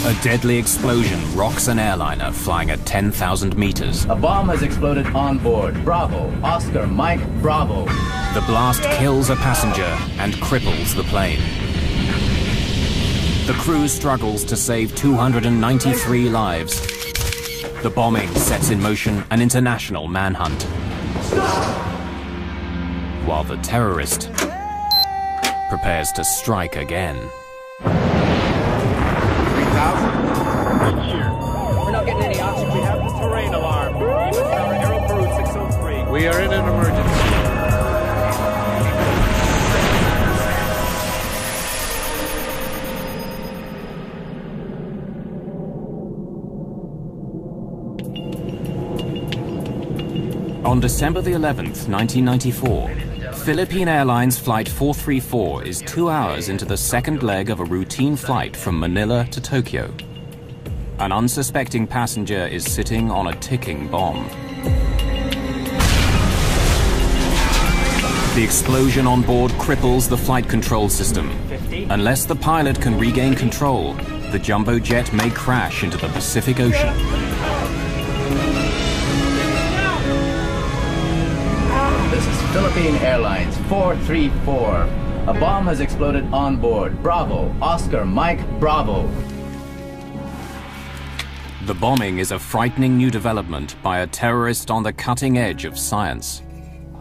A deadly explosion rocks an airliner flying at 10,000 meters. A bomb has exploded on board. Bravo. Oscar, Mike, Bravo. The blast kills a passenger and cripples the plane. The crew struggles to save 293 lives. The bombing sets in motion an international manhunt. While the terrorist prepares to strike again. 3,000? Here. We're not getting any oxygen. We have the terrain alarm. Tower, Aero Peru 603. We are in an emergency. On December the 11th, 1994, Philippine Airlines Flight 434 is 2 hours into the second leg of a routine flight from Manila to Tokyo. An unsuspecting passenger is sitting on a ticking bomb. The explosion on board cripples the flight control system. Unless the pilot can regain control, the jumbo jet may crash into the Pacific Ocean. This is Philippine Airlines 434. A bomb has exploded on board. Bravo. Oscar, Mike, Bravo. The bombing is a frightening new development by a terrorist on the cutting edge of science.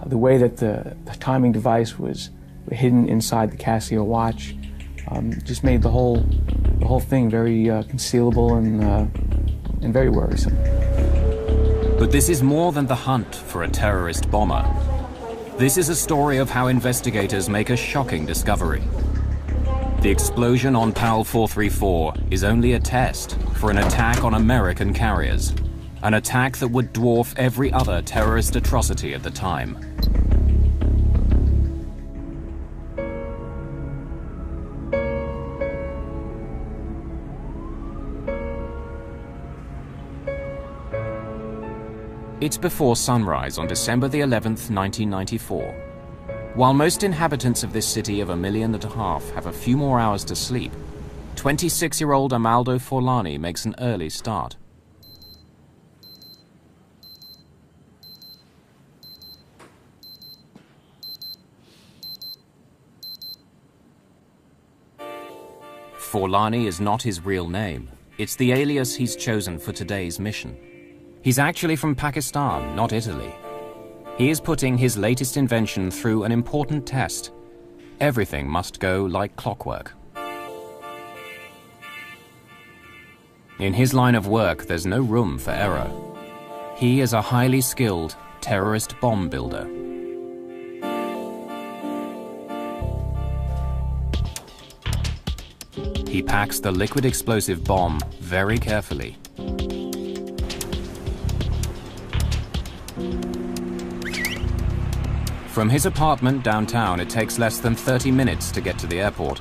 The way that the timing device was hidden inside the Casio watch just made the whole thing very concealable and very worrisome. But this is more than the hunt for a terrorist bomber. This is a story of how investigators make a shocking discovery. The explosion on PAL 434 is only a test for an attack on American carriers. An attack that would dwarf every other terrorist atrocity at the time. It's before sunrise on December the 11th, 1994. While most inhabitants of this city of 1.5 million have a few more hours to sleep, 26-year-old Amaldo Forlani makes an early start. Forlani is not his real name. It's the alias he's chosen for today's mission. He's actually from Pakistan, not Italy. He is putting his latest invention through an important test. Everything must go like clockwork. In his line of work, there's no room for error. He is a highly skilled terrorist bomb builder. He packs the liquid explosive bomb very carefully. From his apartment downtown, it takes less than 30 minutes to get to the airport.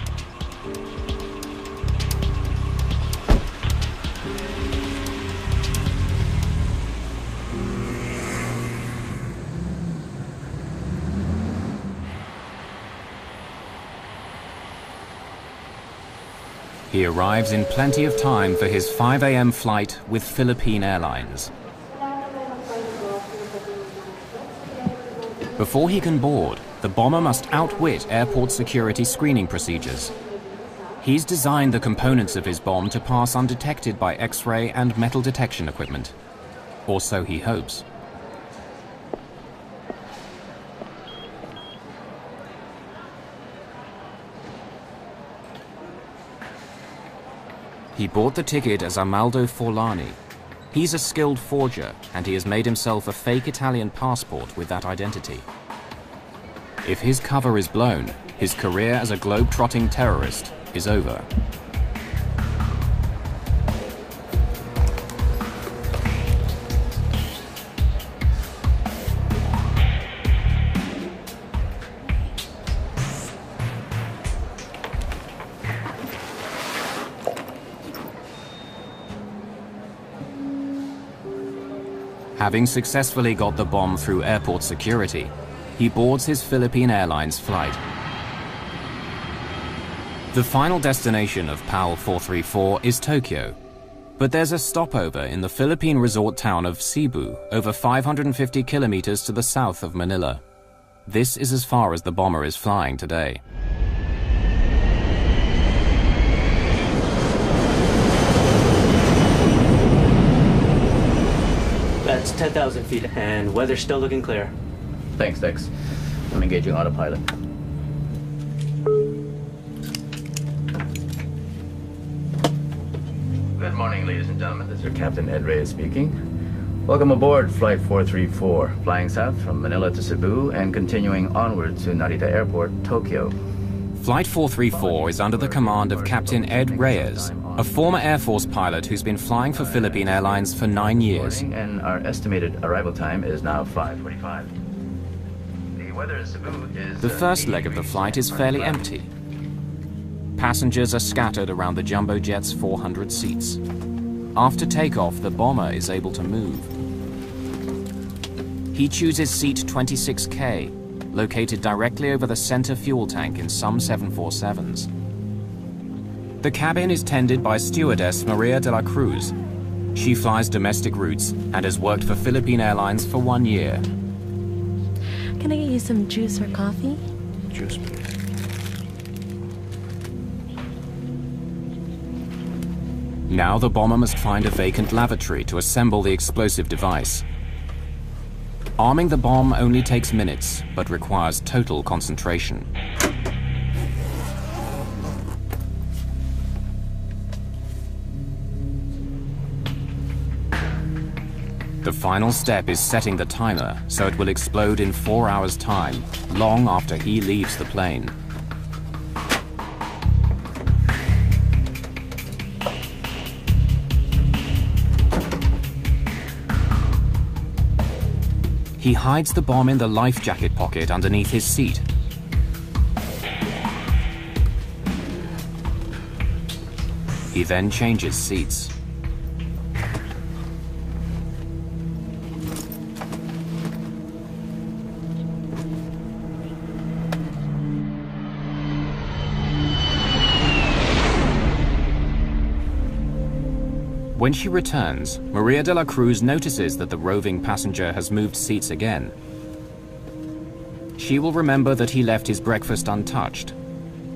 He arrives in plenty of time for his 5 a.m. flight with Philippine Airlines. Before he can board, the bomber must outwit airport security screening procedures. He's designed the components of his bomb to pass undetected by X-ray and metal detection equipment. Or so he hopes. He bought the ticket as Amaldo Forlani. He's a skilled forger, and he has made himself a fake Italian passport with that identity. If his cover is blown, his career as a globe-trotting terrorist is over. Having successfully got the bomb through airport security, he boards his Philippine Airlines flight. The final destination of PAL 434 is Tokyo, but there's a stopover in the Philippine resort town of Cebu, over 550 kilometers to the south of Manila. This is as far as the bomber is flying today. That's 10,000 feet, and weather's still looking clear. Thanks, Dex. I'm engaging autopilot. Good morning, ladies and gentlemen. This is your Captain Ed Reyes speaking. Welcome aboard Flight 434, flying south from Manila to Cebu and continuing onward to Narita Airport, Tokyo. Flight 434 is under the command of Captain Ed Reyes, a former Air Force pilot who's been flying for Philippine Airlines for 9 years. And our estimated arrival time is now 5:45. The weather in Cebu is... The first leg of the flight is fairly empty. Passengers are scattered around the jumbo jet's 400 seats. After takeoff, the bomber is able to move. He chooses seat 26K, located directly over the center fuel tank in some 747s. The cabin is tended by stewardess Maria de la Cruz. She flies domestic routes and has worked for Philippine Airlines for 1 year. Can I get you some juice or coffee? Juice, please. Now the bomber must find a vacant lavatory to assemble the explosive device. Arming the bomb only takes minutes, but requires total concentration. The final step is setting the timer so it will explode in 4 hours' time, long after he leaves the plane. He hides the bomb in the life jacket pocket underneath his seat. He then changes seats. When she returns, Maria de la Cruz notices that the roving passenger has moved seats again. She will remember that he left his breakfast untouched,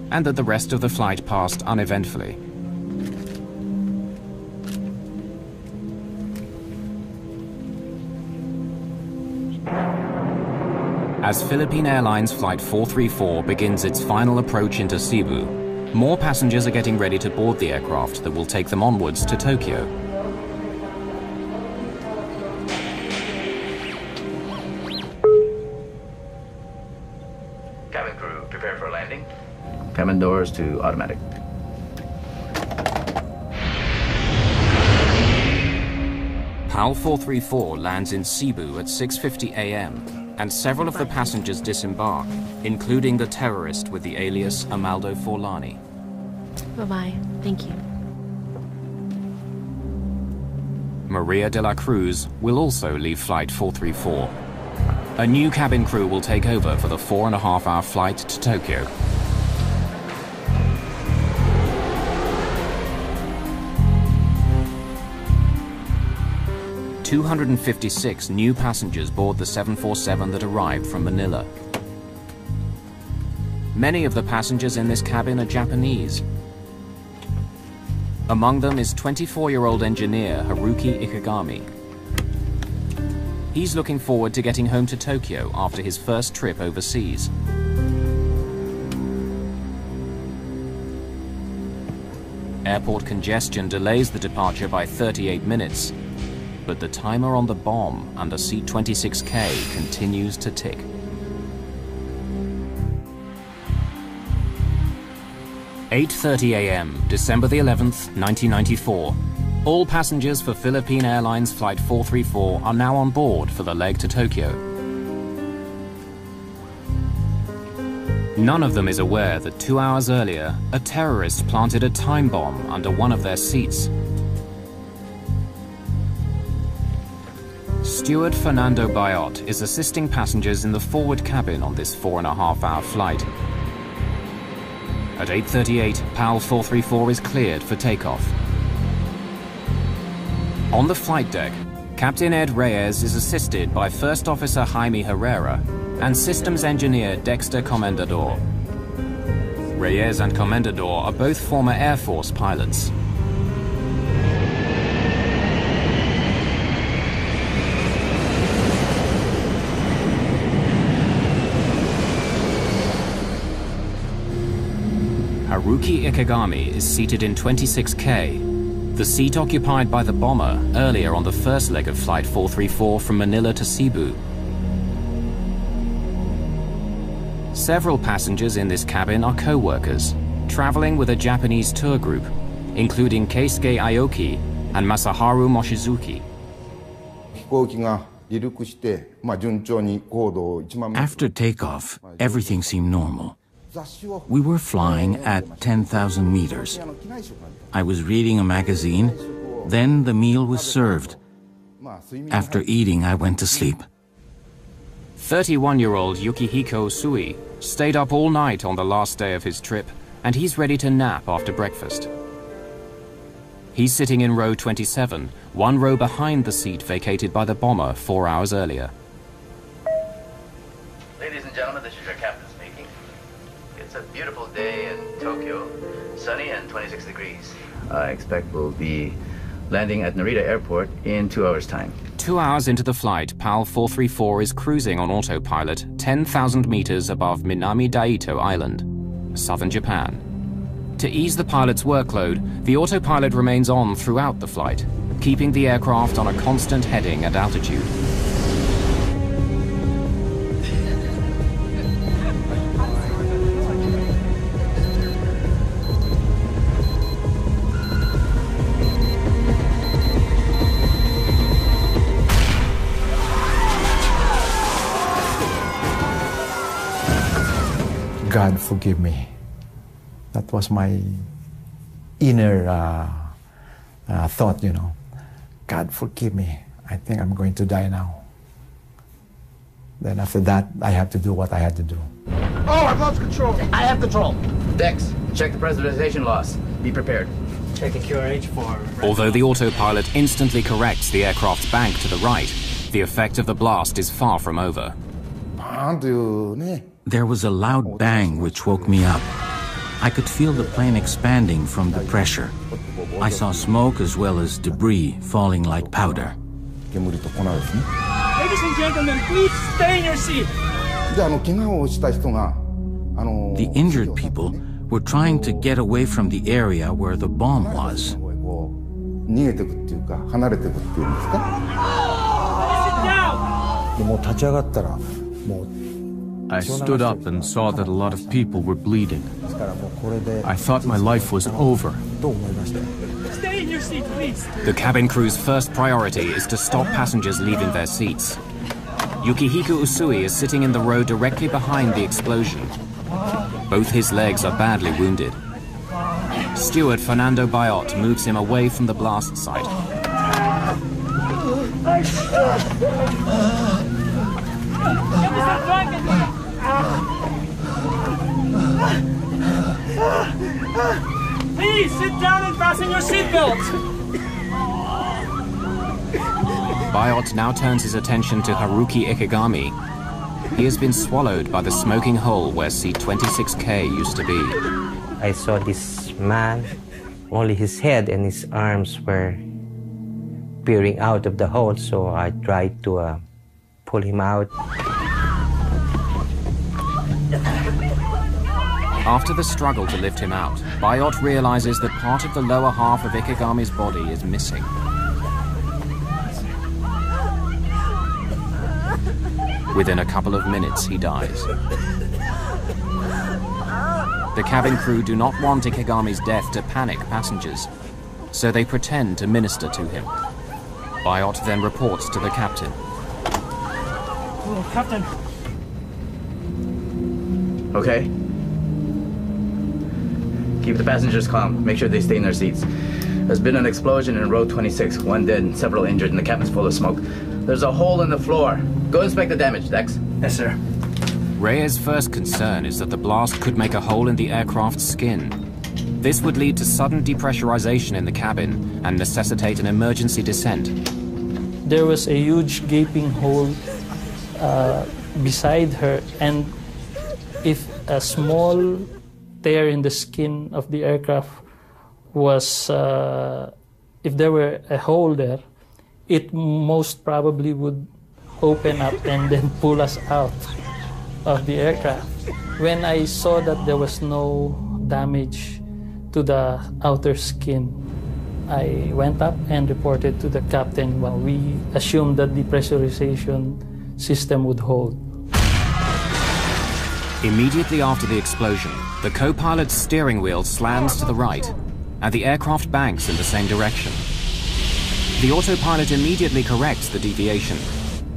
and that the rest of the flight passed uneventfully. As Philippine Airlines Flight 434 begins its final approach into Cebu, more passengers are getting ready to board the aircraft that will take them onwards to Tokyo. Cabin crew, prepare for landing. Cabin doors to automatic. PAL 434 lands in Cebu at 6:50 a.m. and several of the passengers disembark, including the terrorist with the alias Amaldo Forlani. Bye-bye. Thank you. Maria de la Cruz will also leave Flight 434. A new cabin crew will take over for the 4.5-hour flight to Tokyo. "256 new passengers board the 747 that arrived from Manila. Many of the passengers in this cabin are Japanese. Among them is 24-year-old engineer Haruki Ikegami. He's looking forward to getting home to Tokyo after his first trip overseas. Airport congestion delays the departure by 38 minutes, but the timer on the bomb under seat 26K continues to tick. "8:30 a.m., December the 11th, 1994. All passengers for Philippine Airlines Flight 434 are now on board for the leg to Tokyo. None of them is aware that 2 hours earlier, a terrorist planted a time bomb under one of their seats. Steward Fernando Bayot is assisting passengers in the forward cabin on this 4.5-hour flight. At 8:38, PAL 434 is cleared for takeoff. On the flight deck, Captain Ed Reyes is assisted by First Officer Jaime Herrera and Systems Engineer Dexter Comendador. Reyes and Comendador are both former Air Force pilots. Haruki Ikegami is seated in 26K, the seat occupied by the bomber earlier on the first leg of Flight 434 from Manila to Cebu. Several passengers in this cabin are co-workers, traveling with a Japanese tour group, including Keisuke Aoki and Masaharu Mochizuki. After takeoff, everything seemed normal. We were flying at 10,000 meters. I was reading a magazine, then the meal was served. After eating, I went to sleep. 31-year-old Yukihiko Usui stayed up all night on the last day of his trip, and he's ready to nap after breakfast. He's sitting in row 27, one row behind the seat vacated by the bomber 4 hours earlier. Ladies and gentlemen, this is your captain speaking. It's a beautiful day in Tokyo, sunny and 26 degrees. I expect we'll be landing at Narita Airport in 2 hours' time. 2 hours into the flight, PAL 434 is cruising on autopilot 10,000 meters above Minami Daito Island, southern Japan. To ease the pilot's workload, the autopilot remains on throughout the flight, keeping the aircraft on a constant heading and altitude. God forgive me. That was my inner thought, you know. God forgive me. I think I'm going to die now. Then after that, I have to do what I had to do. Oh, I've lost control. I have control. Dex, check the pressurization loss. Be prepared. Checking QRH for... Although the autopilot instantly corrects the aircraft's bank to the right, the effect of the blast is far from over. There was a loud bang which woke me up. I could feel the plane expanding from the pressure. I saw smoke as well as debris falling like powder. Ladies and gentlemen, please stay in your seat. The injured people were trying to get away from the area where the bomb was. Sit down. I stood up and saw that a lot of people were bleeding. I thought my life was over. Stay in your seat, please. The cabin crew's first priority is to stop passengers leaving their seats. Yukihiko Usui is sitting in the row directly behind the explosion. Both his legs are badly wounded. Steward Fernando Bayot moves him away from the blast site. Please sit down and fasten your seatbelt. Bayot now turns his attention to Haruki Ikegami. He has been swallowed by the smoking hole where seat 26K used to be. I saw this man, only his head and his arms were peering out of the hole, so I tried to pull him out. After the struggle to lift him out, Bayot realizes that part of the lower half of Ikegami's body is missing. Within a couple of minutes, he dies. The cabin crew do not want Ikegami's death to panic passengers, so they pretend to minister to him. Bayot then reports to the captain. Oh, Captain. Okay. Keep the passengers calm. Make sure they stay in their seats. There's been an explosion in row 26. One dead and several injured, and the cabin's full of smoke. There's a hole in the floor. Go inspect the damage, Dex. Yes, sir. Reyes' first concern is that the blast could make a hole in the aircraft's skin. This would lead to sudden depressurization in the cabin and necessitate an emergency descent. There was a huge gaping hole beside her, and if a small tear in the skin of the aircraft was, if there were a hole there, it most probably would open up and then pull us out of the aircraft. When I saw that there was no damage to the outer skin, I went up and reported to the captain. Well, we assumed that the pressurization system would hold. Immediately after the explosion, the co-pilot's steering wheel slams to the right, and the aircraft banks in the same direction. The autopilot immediately corrects the deviation,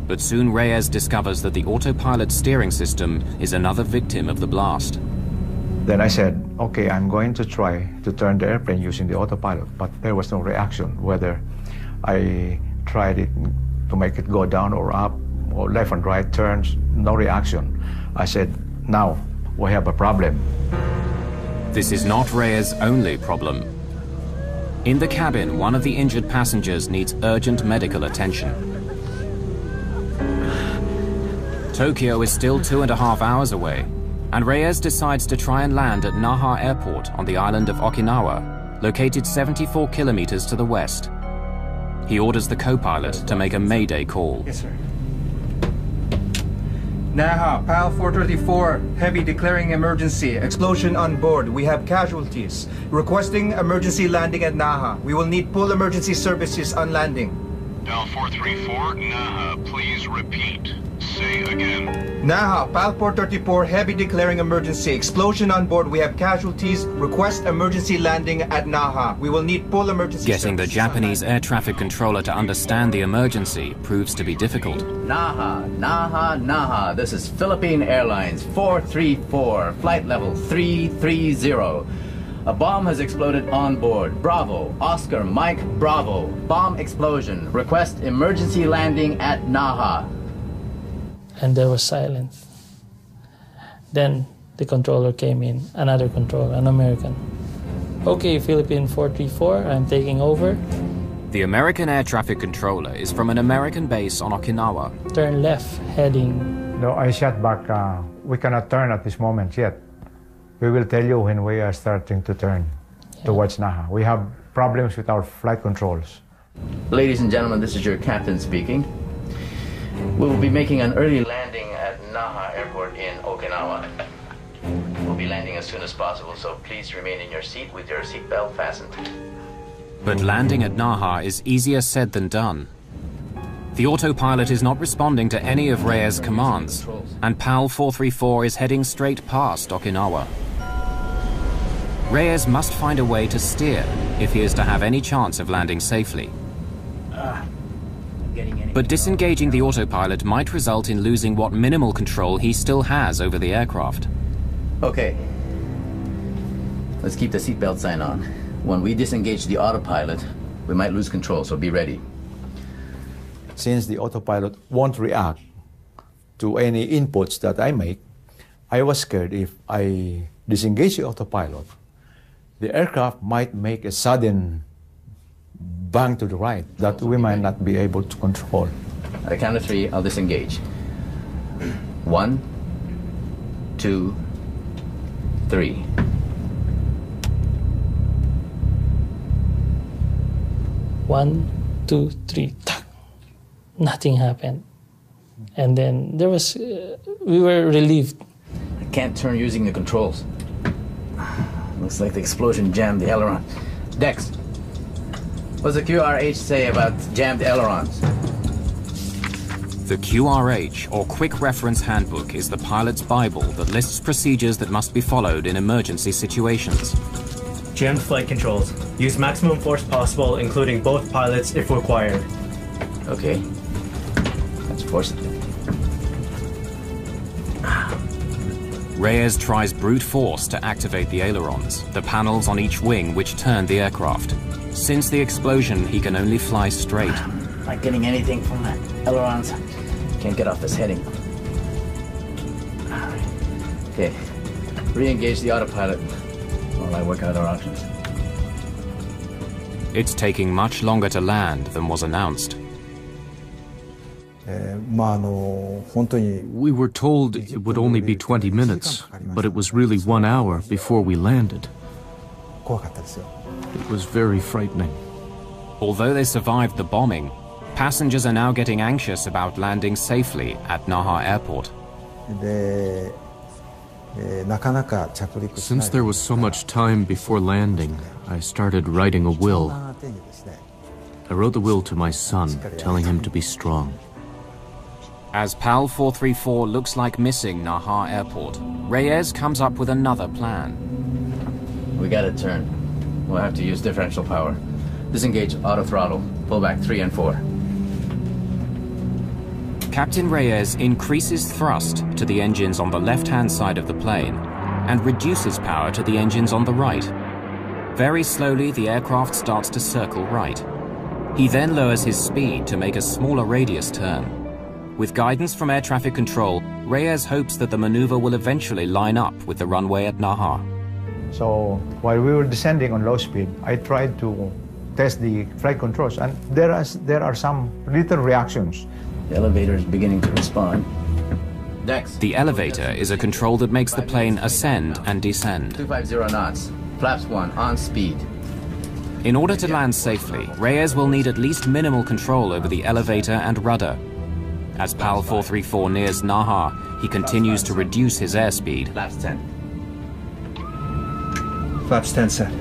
but soon Reyes discovers that the autopilot steering system is another victim of the blast. Then I said, okay, I'm going to try to turn the airplane using the autopilot, but there was no reaction, whether I tried it to make it go down or up, or left and right turns, no reaction. I said, now we have a problem. This is not Reyes' only problem. In the cabin, one of the injured passengers needs urgent medical attention. Tokyo is still 2.5 hours away, and Reyes decides to try and land at Naha Airport on the island of Okinawa, located 74 kilometers to the west. He orders the co-pilot to make a Mayday call. Yes, sir. Naha, PAL 434, heavy declaring emergency. Explosion on board. We have casualties. Requesting emergency landing at Naha. We will need full emergency services on landing. PAL 434, Naha, please repeat. Say again. Naha, PAL 434, heavy declaring emergency. Explosion on board. We have casualties. Request emergency landing at Naha. We will need full emergency Getting the Japanese air traffic controller to understand the emergency proves to be difficult. Naha, Naha, Naha. This is Philippine Airlines 434, flight level 330. A bomb has exploded on board. Bravo, Oscar, Mike, Bravo. Bomb explosion. Request emergency landing at Naha. And there was silence. Then the controller came in, another controller, an American. Okay, Philippine 434, I'm taking over. The American air traffic controller is from an American base on Okinawa. Turn left, heading. No, I shot back. We cannot turn at this moment yet. We will tell you when we are starting to turn towards Naha. We have problems with our flight controls. Ladies and gentlemen, this is your captain speaking. We will be making an early landing at Naha Airport in Okinawa. We'll be landing as soon as possible, so please remain in your seat with your seatbelt fastened. But landing at Naha is easier said than done. The autopilot is not responding to any of Reyes' commands, and PAL 434 is heading straight past Okinawa. Reyes must find a way to steer if he is to have any chance of landing safely. But disengaging the autopilot might result in losing what minimal control he still has over the aircraft. Okay. Let's keep the seatbelt sign on. When we disengage the autopilot, we might lose control, so be ready. Since the autopilot won't react to any inputs that I make, I was scared if I disengage the autopilot, the aircraft might make a sudden bang to the right that we might not be able to control. At the count of 3, I'll disengage. 1, 2, 3. One, two, three. Nothing happened. And then there was, we were relieved. I can't turn using the controls. Looks like the explosion jammed the aileron. Dex, what's the QRH say about jammed ailerons? The QRH, or Quick Reference Handbook, is the pilot's Bible that lists procedures that must be followed in emergency situations. Jammed flight controls. Use maximum force possible, including both pilots if required. Okay. Let's force it. Reyes tries brute force to activate the ailerons, the panels on each wing which turn the aircraft. Since the explosion, he can only fly straight. Not getting anything from the ailerons. Can't get off this heading. All right. Okay, re-engage the autopilot while I work out our options. It's taking much longer to land than was announced. We were told it would only be 20 minutes, but it was really 1 hour before we landed. It was very frightening. Although they survived the bombing, passengers are now getting anxious about landing safely at Naha Airport. Since there was so much time before landing, I started writing a will. I wrote the will to my son, telling him to be strong. As PAL 434 looks like missing Naha Airport, Reyes comes up with another plan. We gotta turn. We'll have to use differential power. Disengage auto throttle. Pull back 3 and 4. Captain Reyes increases thrust to the engines on the left-hand side of the plane and reduces power to the engines on the right. Very slowly, the aircraft starts to circle right. He then lowers his speed to make a smaller radius turn. With guidance from air traffic control, Reyes hopes that the maneuver will eventually line up with the runway at Naha. So while we were descending on low speed, I tried to test the flight controls, and there are some little reactions. The elevator is beginning to respond. Dex. The elevator is a control that makes the plane ascend and descend. 250 knots. Flaps 1 on speed. In order to land safely, Reyes will need at least minimal control over the elevator and rudder. As PAL 434 nears Naha, he continues to reduce his airspeed. Flaps 10. Flaps 10 set.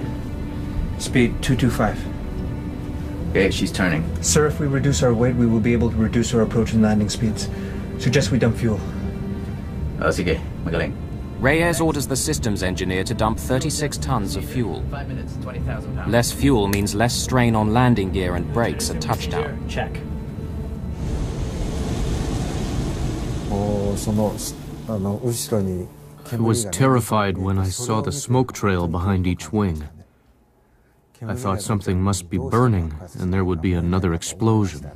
Speed 225. Okay, she's turning. Sir, if we reduce our weight, we will be able to reduce our approach and landing speeds. Suggest we dump fuel. Sige, magaling. Reyes orders the systems engineer to dump 36 tons of fuel. 5 minutes, 20,000 pounds. Less fuel means less strain on landing gear and brakes at touchdown. Check. I was terrified when I saw the smoke trail behind each wing. I thought something must be burning and there would be another explosion.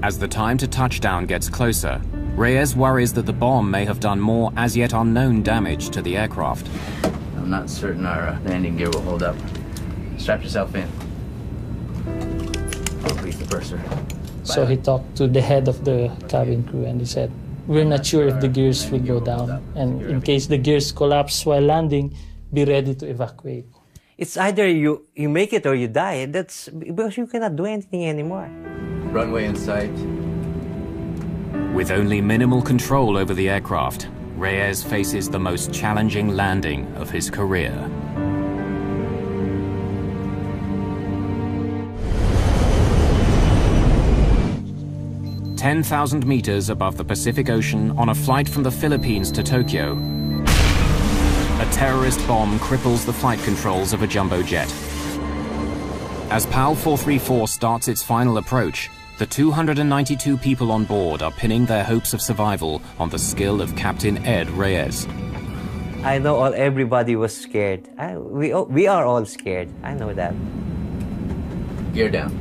As the time to touchdown gets closer, Reyes worries that the bomb may have done more as yet unknown damage to the aircraft. I'm not certain our landing gear will hold up. Strap yourself in. I'll release the purser. So he talked to the head of the cabin crew and he said, we're not sure if the gears will go down. And in case the gears collapse while landing, be ready to evacuate. It's either you make it or you die. That's because you cannot do anything anymore. Runway in sight. With only minimal control over the aircraft, Reyes faces the most challenging landing of his career. "10,000 meters above the Pacific Ocean on a flight from the Philippines to Tokyo, a terrorist bomb cripples the flight controls of a jumbo jet. As PAL 434 starts its final approach, the 292 people on board are pinning their hopes of survival on the skill of Captain Ed Reyes. I know everybody was scared. We are all scared. I know that. Gear down.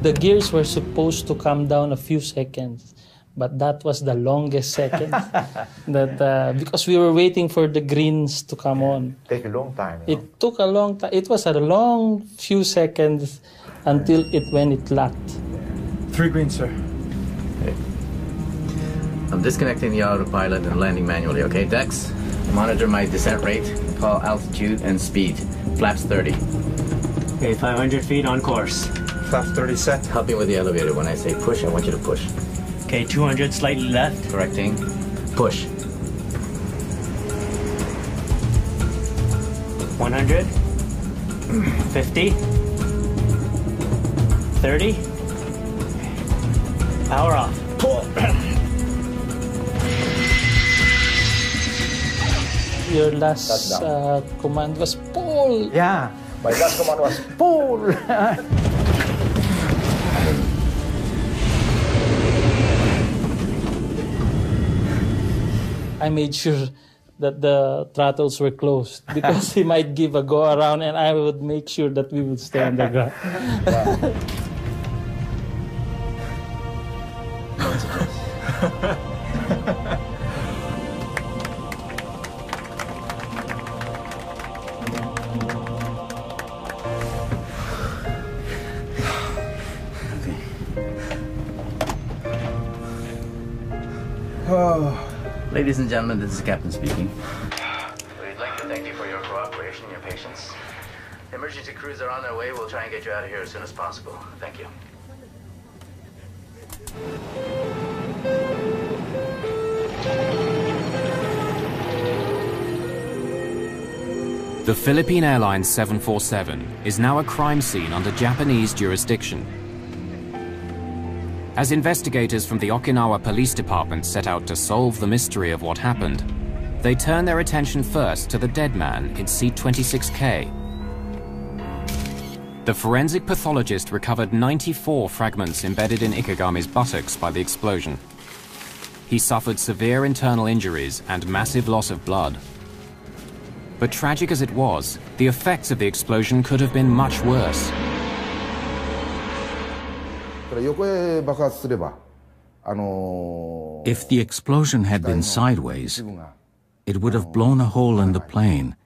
The gears were supposed to come down a few seconds, but that was the longest second. Because we were waiting for the greens to come on. Take a long time. It took a long time. It was a long few seconds until when it locked. 3 greens, sir. Okay. I'm disconnecting the autopilot and landing manually, okay? Dex, monitor my descent rate, call altitude and speed. Flaps 30. Okay, 500 feet on course. Flaps 30 set. Help me with the elevator. When I say push, I want you to push. Okay, 200 slightly left. Correcting. Push. 100. 50. 30. Power off. Pull. Your last command was pull. Yeah, my last command was pull. I made sure that the throttles were closed because he might give a go around and I would make sure that we would stay on the ground. Ladies and gentlemen, this is the captain speaking. We'd like to thank you for your cooperation and your patience. Emergency crews are on their way. We'll try and get you out of here as soon as possible. Thank you. The Philippine Airlines 747 is now a crime scene under Japanese jurisdiction. As investigators from the Okinawa Police Department set out to solve the mystery of what happened, they turn their attention first to the dead man in seat 26K. The forensic pathologist recovered 94 fragments embedded in Ikegami's buttocks by the explosion. He suffered severe internal injuries and massive loss of blood. But tragic as it was, the effects of the explosion could have been much worse. If the explosion had been sideways, it would have blown a hole in the plane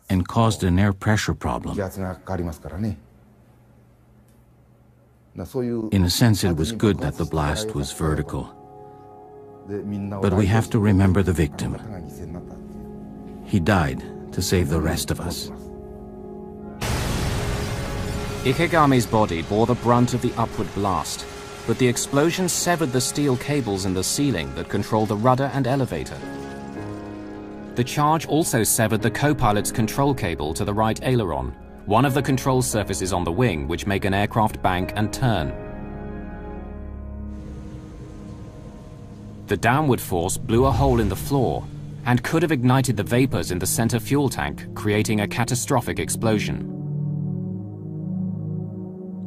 and caused an air pressure problem. In a sense, it was good that the blast was vertical. But we have to remember the victim. He died to save the rest of us. Ikegami's body bore the brunt of the upward blast, but the explosion severed the steel cables in the ceiling that control the rudder and elevator. The charge also severed the co-pilot's control cable to the right aileron, one of the control surfaces on the wing which make an aircraft bank and turn. The downward force blew a hole in the floor and could have ignited the vapors in the center fuel tank, creating a catastrophic explosion.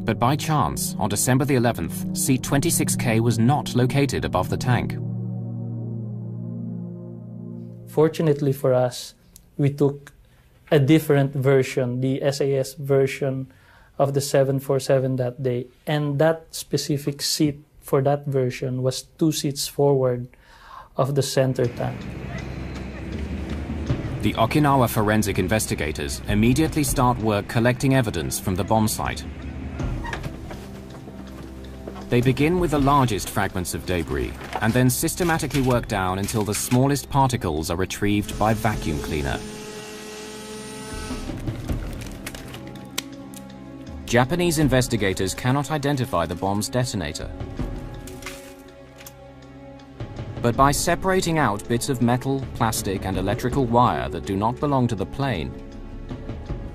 But by chance, on December the 11th, seat 26K was not located above the tank. Fortunately for us, we took a different version, the SAS version of the 747 that day, and that specific seat for that version was 2 seats forward of the center tank. The Okinawa forensic investigators immediately start work collecting evidence from the bomb site. They begin with the largest fragments of debris and then systematically work down until the smallest particles are retrieved by vacuum cleaner. Japanese investigators cannot identify the bomb's detonator. But by separating out bits of metal, plastic, and electrical wire that do not belong to the plane,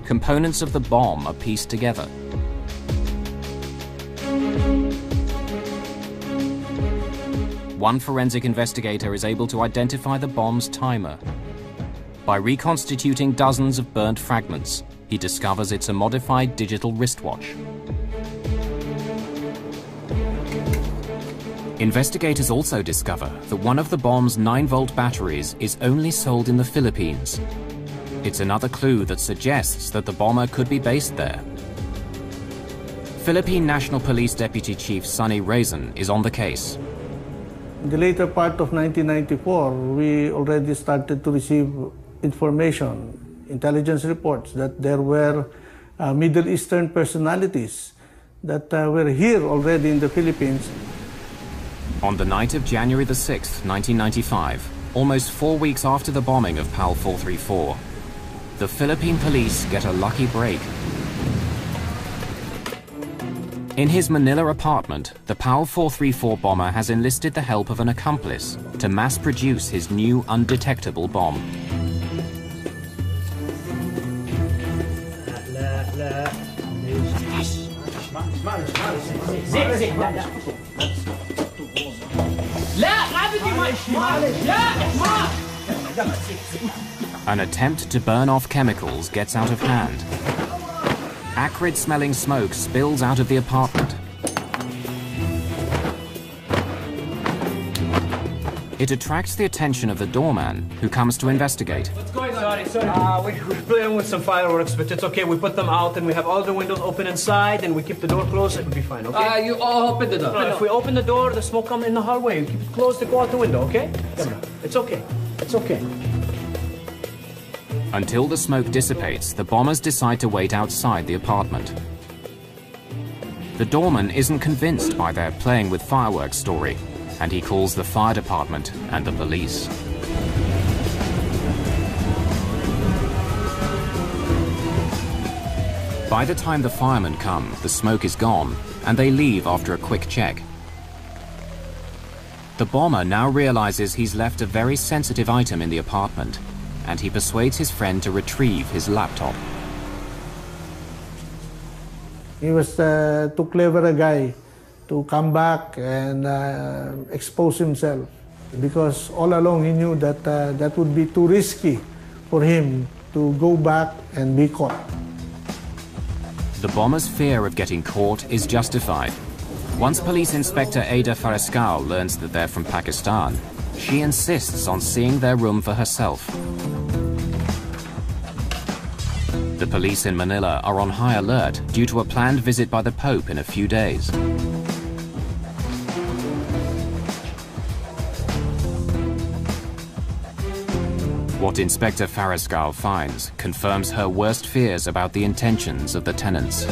components of the bomb are pieced together. One forensic investigator is able to identify the bomb's timer. By reconstituting dozens of burnt fragments, he discovers it's a modified digital wristwatch. Investigators also discover that one of the bomb's 9-volt batteries is only sold in the Philippines. It's another clue that suggests that the bomber could be based there. Philippine National Police Deputy Chief Sonny Raisin is on the case. In the later part of 1994, we already started to receive information, intelligence reports that there were Middle Eastern personalities that were here already in the Philippines. On the night of January the 6th, 1995, almost 4 weeks after the bombing of PAL 434, the Philippine police get a lucky break. In his Manila apartment, the PAL 434 bomber has enlisted the help of an accomplice to mass-produce his new undetectable bomb. An attempt to burn off chemicals gets out of hand. Acrid-smelling smoke spills out of the apartment. It attracts the attention of the doorman, who comes to investigate. What's going on? Sorry. We're playing with some fireworks, but it's okay. We put them out and we have all the windows open inside and we keep the door closed. It'll be fine, okay? You all open the door. No, if we open the door, the smoke comes in the hallway. You keep it closed to go out the window, okay? Come on. It's okay. It's okay. Until the smoke dissipates, the bombers decide to wait outside the apartment. The doorman isn't convinced by their playing with fireworks story. and he calls the fire department and the police. By the time the firemen come, the smoke is gone, and they leave after a quick check. The bomber now realizes he's left a very sensitive item in the apartment, and he persuades his friend to retrieve his laptop. He was too clever a guy to come back and expose himself, because all along he knew that that would be too risky for him to go back and be caught. The bomber's fear of getting caught is justified. Once Police Inspector Ada Farescal learns that they're from Pakistan, she insists on seeing their room for herself. The police in Manila are on high alert due to a planned visit by the Pope in a few days. What Inspector Farescal finds confirms her worst fears about the intentions of the tenants.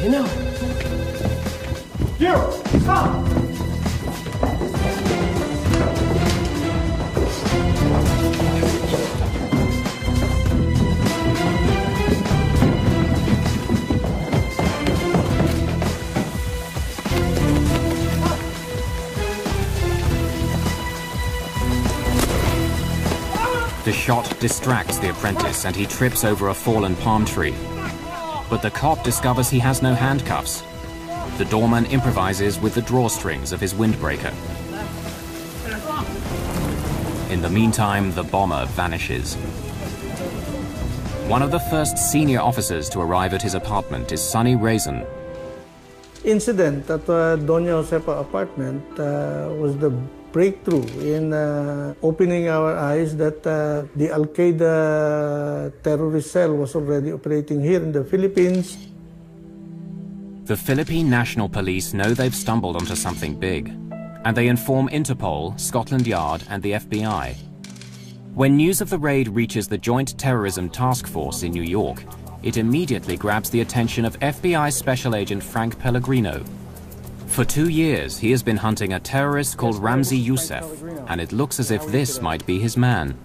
You know. You! Stop! The shot distracts the apprentice and he trips over a fallen palm tree. But the cop discovers he has no handcuffs. The doorman improvises with the drawstrings of his windbreaker. In the meantime, the bomber vanishes. One of the first senior officers to arrive at his apartment is Sonny Raisin. Incident at Doña Josefa apartment was the breakthrough in opening our eyes that the Al-Qaeda terrorist cell was already operating here in the Philippines. The Philippine National Police know they've stumbled onto something big, and they inform Interpol, Scotland Yard, and the FBI. When news of the raid reaches the Joint Terrorism Task Force in New York, it immediately grabs the attention of FBI Special Agent Frank Pellegrino. For 2 years, he has been hunting a terrorist called Ramzi Youssef, and it looks as if this might be his man.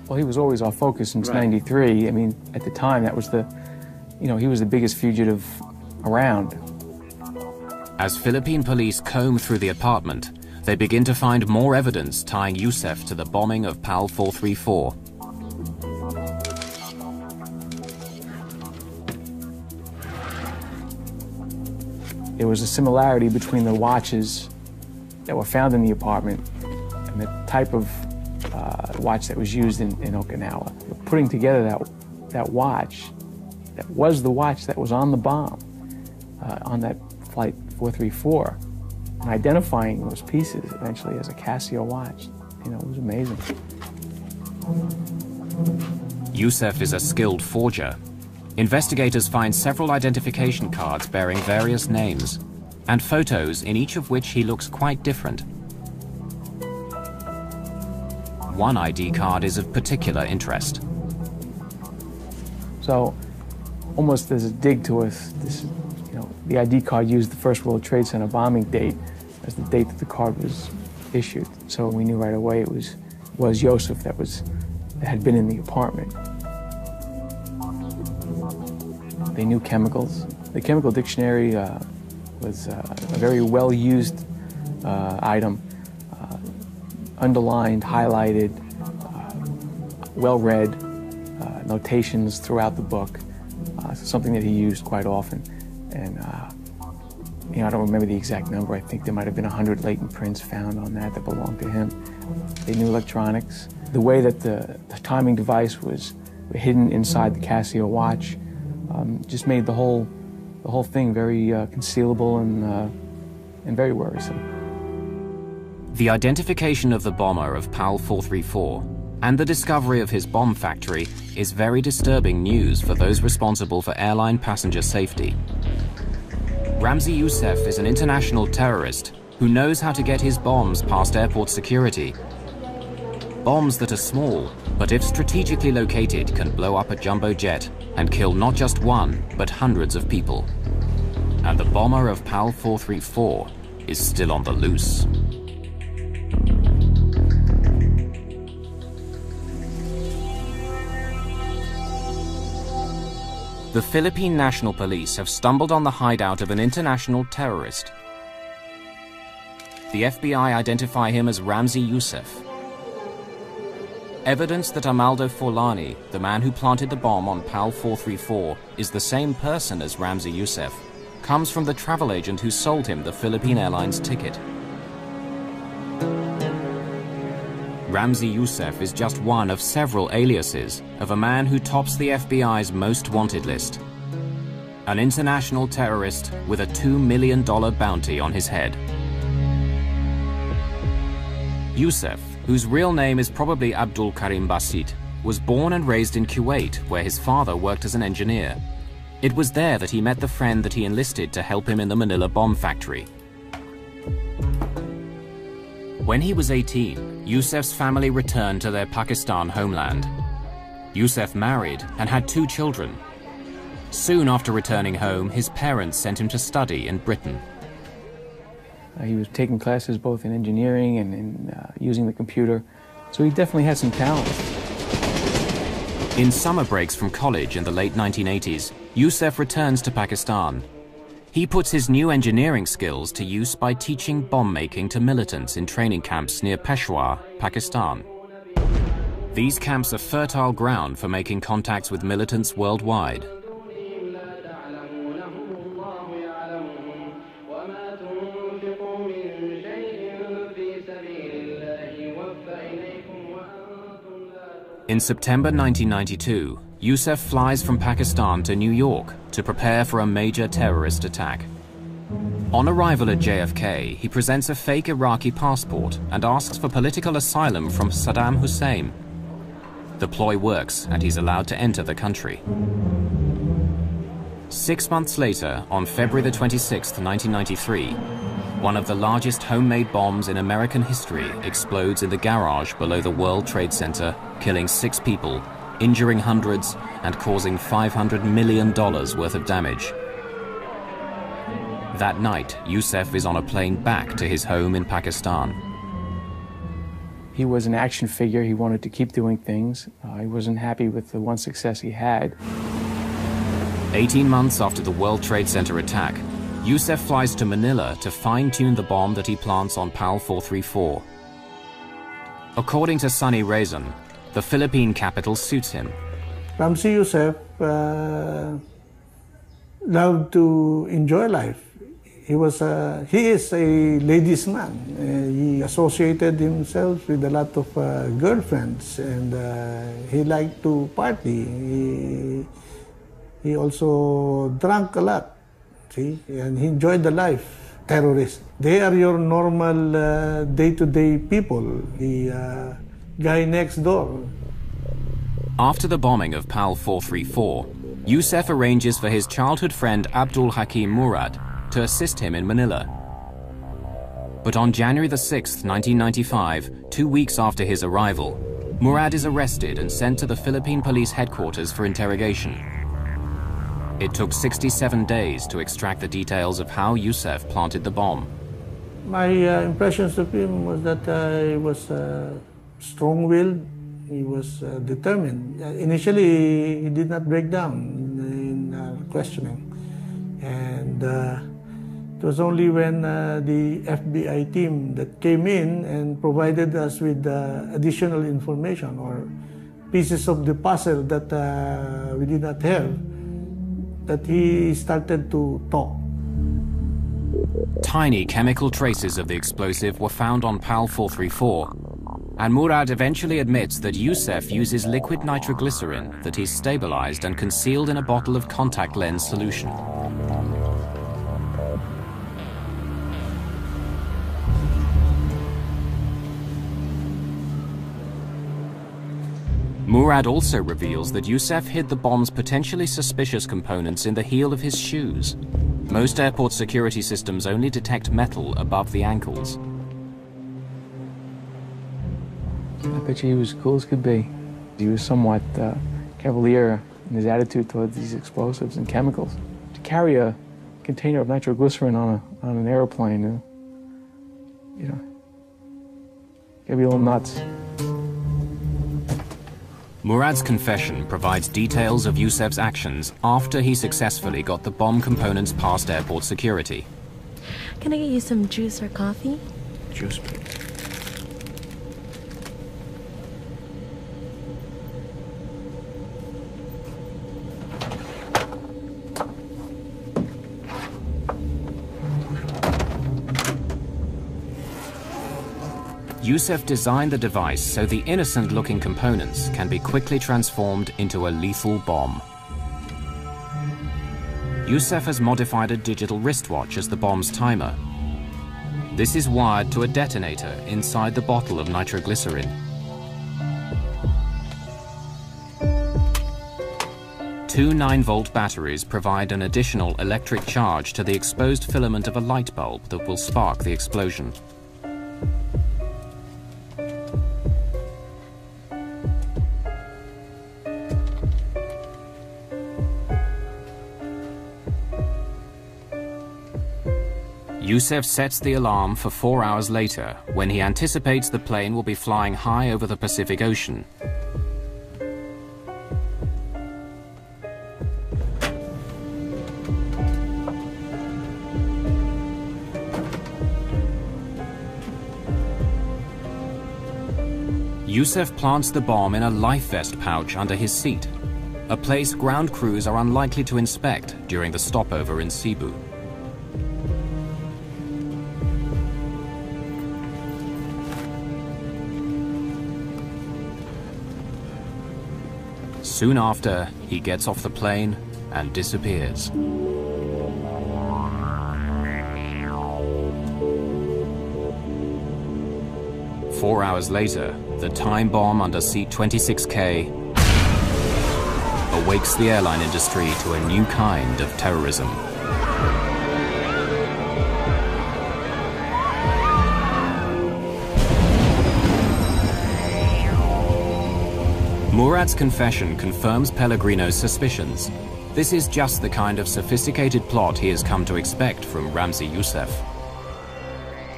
Well, he was always our focus since '93. I mean, at the time, that was he was the biggest fugitive around. As Philippine police comb through the apartment, they begin to find more evidence tying Youssef to the bombing of PAL 434. There was a similarity between the watches that were found in the apartment and the type of watch that was used in Okinawa. Putting together that watch, that was the watch that was on the bomb, on that flight 434, and identifying those pieces eventually as a Casio watch, it was amazing. Youssef is a skilled forger. Investigators find several identification cards bearing various names, and photos in each of which he looks quite different. One ID card is of particular interest. So, almost as a dig to us, the ID card used the First World Trade Center bombing date as the date that the card was issued. So we knew right away it was Youssef that had been in the apartment. They knew chemicals. The chemical dictionary was a very well-used item, underlined, highlighted, well-read, notations throughout the book, something that he used quite often. And I don't remember the exact number. I think there might have been 100 latent prints found on that belonged to him. They knew electronics. The way that the timing device was hidden inside the Casio watch just made the whole thing very concealable and very worrisome. The identification of the bomber of PAL 434 and the discovery of his bomb factory is very disturbing news for those responsible for airline passenger safety. Ramzi Youssef is an international terrorist who knows how to get his bombs past airport security. Bombs that are small, but if strategically located, can blow up a jumbo jet and kill not just one, but hundreds of people. And the bomber of PAL 434 is still on the loose. The Philippine National Police have stumbled on the hideout of an international terrorist. The FBI identify him as Ramzi Youssef. Evidence that Amaldo Forlani, the man who planted the bomb on PAL 434, is the same person as Ramzi Youssef, comes from the travel agent who sold him the Philippine Airlines ticket. Ramzi Youssef is just one of several aliases of a man who tops the FBI's most wanted list. An international terrorist with a $2 million bounty on his head. Youssef, whose real name is probably Abdul Karim Basit, was born and raised in Kuwait, where his father worked as an engineer. It was there that he met the friend that he enlisted to help him in the Manila bomb factory. When he was 18, Youssef's family returned to their Pakistan homeland. Youssef married and had 2 children. Soon after returning home, his parents sent him to study in Britain. He was taking classes both in engineering and in using the computer, so he definitely had some talent. In summer breaks from college in the late 1980s, Youssef returns to Pakistan. He puts his new engineering skills to use by teaching bomb making to militants in training camps near Peshawar, Pakistan. These camps are fertile ground for making contacts with militants worldwide. In September 1992, Youssef flies from Pakistan to New York to prepare for a major terrorist attack. On arrival at JFK, he presents a fake Iraqi passport and asks for political asylum from Saddam Hussein. The ploy works and he's allowed to enter the country. 6 months later, on February the 26th, 1993, one of the largest homemade bombs in American history explodes in the garage below the World Trade Center, killing 6 people, injuring hundreds, and causing $500 million worth of damage. That night, Youssef is on a plane back to his home in Pakistan. He was an action figure. He wanted to keep doing things. He wasn't happy with the one success he had. 18 months after the World Trade Center attack, Youssef flies to Manila to fine-tune the bomb that he plants on PAL 434. According to Sunny Raisin, the Philippine capital suits him. Ramzi Youssef loved to enjoy life. He is a ladies' man. He associated himself with a lot of girlfriends, and he liked to party. He also drank a lot, see, and he enjoyed the life. Terrorists, they are your normal day-to-day people, the guy next door. After the bombing of PAL 434, Youssef arranges for his childhood friend Abdul Hakim Murad to assist him in Manila. But on January the 6th, 1995, 2 weeks after his arrival, Murad is arrested and sent to the Philippine police headquarters for interrogation. It took 67 days to extract the details of how Youssef planted the bomb. My impressions of him was that he was strong-willed, he was determined. Initially, he did not break down in questioning. And it was only when the FBI team that came in and provided us with additional information or pieces of the puzzle that we did not have, that he started to talk. Tiny chemical traces of the explosive were found on PAL 434, and Murad eventually admits that Youssef uses liquid nitroglycerin that he's stabilized and concealed in a bottle of contact lens solution. Murad also reveals that Youssef hid the bomb's potentially suspicious components in the heel of his shoes. Most airport security systems only detect metal above the ankles. I bet you he was cool as could be. He was somewhat cavalier in his attitude towards these explosives and chemicals. To carry a container of nitroglycerin on an airplane, you know, gotta be a little nuts. Murad's confession provides details of Yusef's actions after he successfully got the bomb components past airport security. Can I get you some juice or coffee? Juice, please. Yusef designed the device so the innocent-looking components can be quickly transformed into a lethal bomb. Yusef has modified a digital wristwatch as the bomb's timer. This is wired to a detonator inside the bottle of nitroglycerin. Two 9-volt batteries provide an additional electric charge to the exposed filament of a light bulb that will spark the explosion. Yusef sets the alarm for 4 hours later, when he anticipates the plane will be flying high over the Pacific Ocean. Yusef plants the bomb in a life vest pouch under his seat, a place ground crews are unlikely to inspect during the stopover in Cebu. Soon after, he gets off the plane and disappears. 4 hours later, the time bomb under seat 26K awakes the airline industry to a new kind of terrorism. Murad's confession confirms Pellegrino's suspicions. This is just the kind of sophisticated plot he has come to expect from Ramzi Yusef.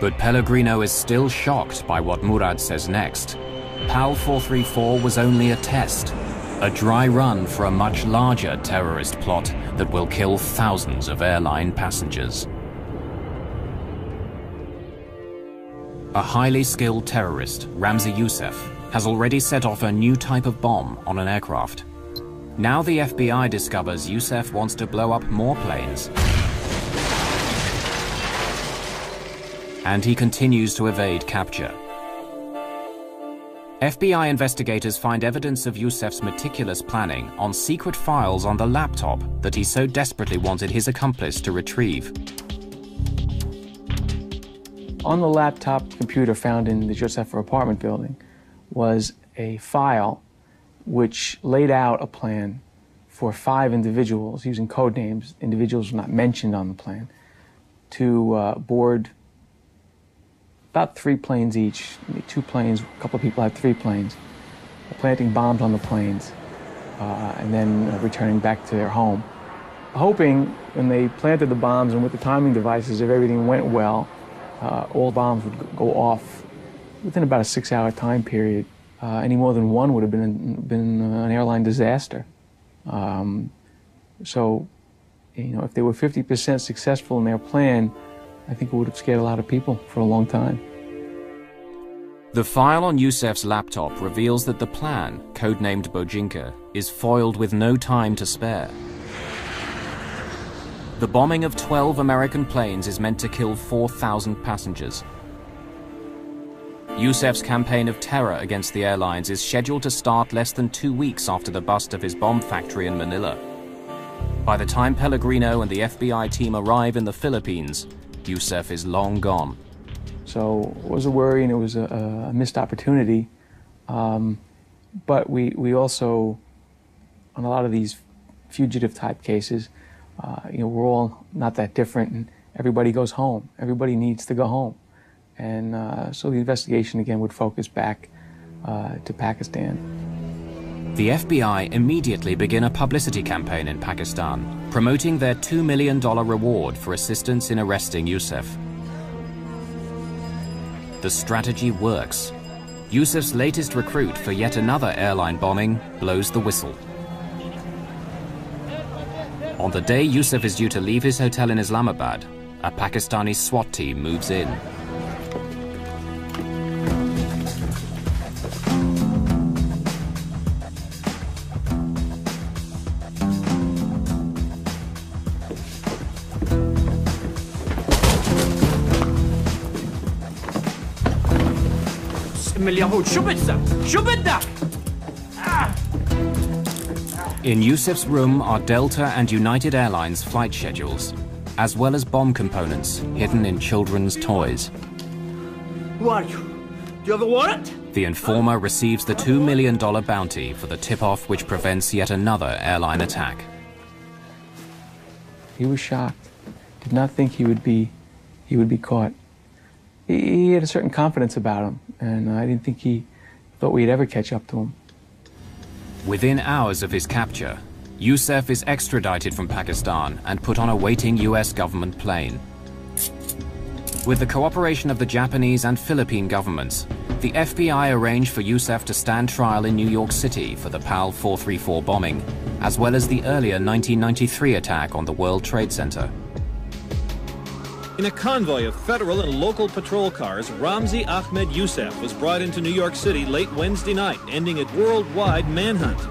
But Pellegrino is still shocked by what Murad says next. PAL 434 was only a test, a dry run for a much larger terrorist plot that will kill thousands of airline passengers. A highly skilled terrorist, Ramzi Yusef, has already set off a new type of bomb on an aircraft. Now the FBI discovers Yusef wants to blow up more planes. And he continues to evade capture. FBI investigators find evidence of Yusef's meticulous planning on secret files on the laptop that he so desperately wanted his accomplice to retrieve. On the laptop computer found in the Josefa apartment building was a file which laid out a plan for 5 individuals, using code names, individuals not mentioned on the plan, to board about 3 planes each, 2 planes, a couple of people had 3 planes, planting bombs on the planes, and then returning back to their home. Hoping when they planted the bombs and with the timing devices, if everything went well, all bombs would go off within about a 6-hour time period. Any more than one would have been an airline disaster. So, you know, if they were 50% successful in their plan, I think it would have scared a lot of people for a long time. The file on Yusef's laptop reveals that the plan, codenamed Bojinka, is foiled with no time to spare. The bombing of 12 American planes is meant to kill 4,000 passengers. Yusef's campaign of terror against the airlines is scheduled to start less than 2 weeks after the bust of his bomb factory in Manila. By the time Pellegrino and the FBI team arrive in the Philippines, Yusef is long gone. So it was a worry and it was a missed opportunity. But we also, on a lot of these fugitive type cases, you know, we're all not that different and everybody goes home. Everybody needs to go home. And so the investigation again would focus back to Pakistan. The FBI immediately begin a publicity campaign in Pakistan, promoting their $2 million reward for assistance in arresting Yusuf. The strategy works. Yusuf's latest recruit for yet another airline bombing blows the whistle. On the day Yusuf is due to leave his hotel in Islamabad, a Pakistani SWAT team moves in. In Yusuf's room are Delta and United Airlines flight schedules, as well as bomb components hidden in children's toys. Who are you? Do you have a warrant? The informer receives the $2 million bounty for the tip-off which prevents yet another airline attack. He was shocked. Did not think he would be caught. He had a certain confidence about him, and I didn't think he thought we'd ever catch up to him. Within hours of his capture, Yusuf is extradited from Pakistan and put on a waiting US government plane. With the cooperation of the Japanese and Philippine governments, the FBI arranged for Yusuf to stand trial in New York City for the PAL 434 bombing, as well as the earlier 1993 attack on the World Trade Center. In a convoy of federal and local patrol cars, Ramzi Ahmed Yusuf was brought into New York City late Wednesday night, ending a worldwide manhunt.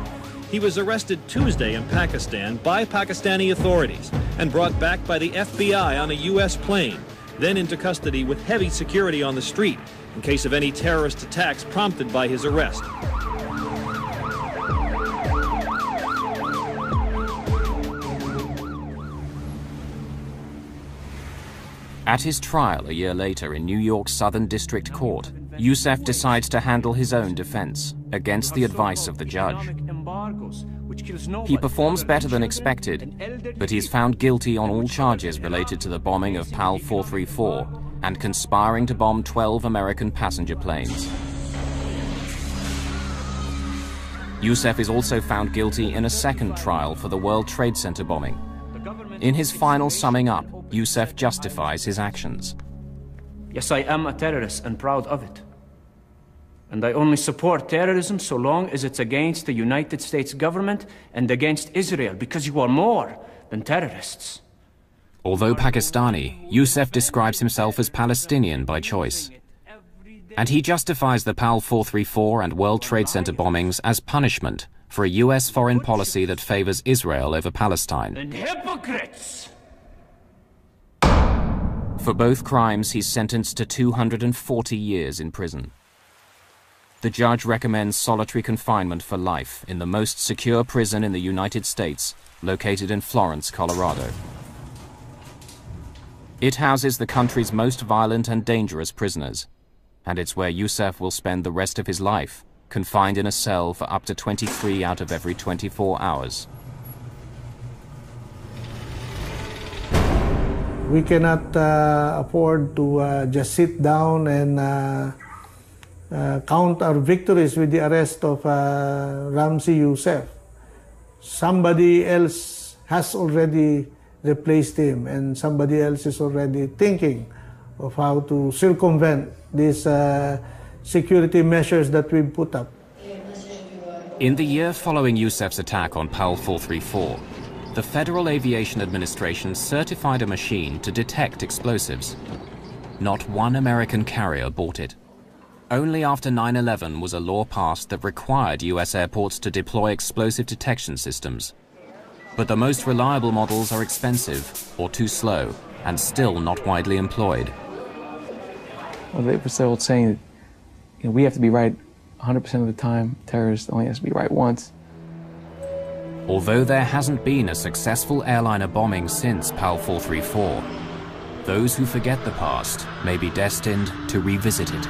He was arrested Tuesday in Pakistan by Pakistani authorities and brought back by the FBI on a U.S. plane, then into custody with heavy security on the street in case of any terrorist attacks prompted by his arrest. At his trial a year later in New York's Southern District Court, Yusuf decides to handle his own defense against the advice of the judge. He performs better than expected, but he's found guilty on all charges related to the bombing of PAL 434 and conspiring to bomb 12 American passenger planes. Yusuf is also found guilty in a second trial for the World Trade Center bombing. In his final summing up, Yusuf justifies his actions. Yes, I am a terrorist and proud of it. And I only support terrorism so long as it's against the United States government and against Israel, because you are more than terrorists. Although Pakistani, Yusuf describes himself as Palestinian by choice. And he justifies the PAL 434 and World Trade Center bombings as punishment for a US foreign policy that favors Israel over Palestine. And hypocrites! For both crimes, he's sentenced to 240 years in prison. The judge recommends solitary confinement for life in the most secure prison in the United States, located in Florence, Colorado. It houses the country's most violent and dangerous prisoners, and it's where Yusuf will spend the rest of his life, confined in a cell for up to 23 out of every 24 hours. We cannot afford to just sit down and count our victories with the arrest of Ramzi Yusuf. Somebody else has already replaced him, and somebody else is already thinking of how to circumvent these security measures that we've put up. In the year following Yusuf's attack on PAL 434, the Federal Aviation Administration certified a machine to detect explosives. Not one American carrier bought it. Only after 9/11 was a law passed that required US airports to deploy explosive detection systems. But the most reliable models are expensive or too slow and still not widely employed. Well, they were still saying that we have to be right 100% of the time. Terrorists only has to be right once. Although there hasn't been a successful airliner bombing since PAL 434, those who forget the past may be destined to revisit it.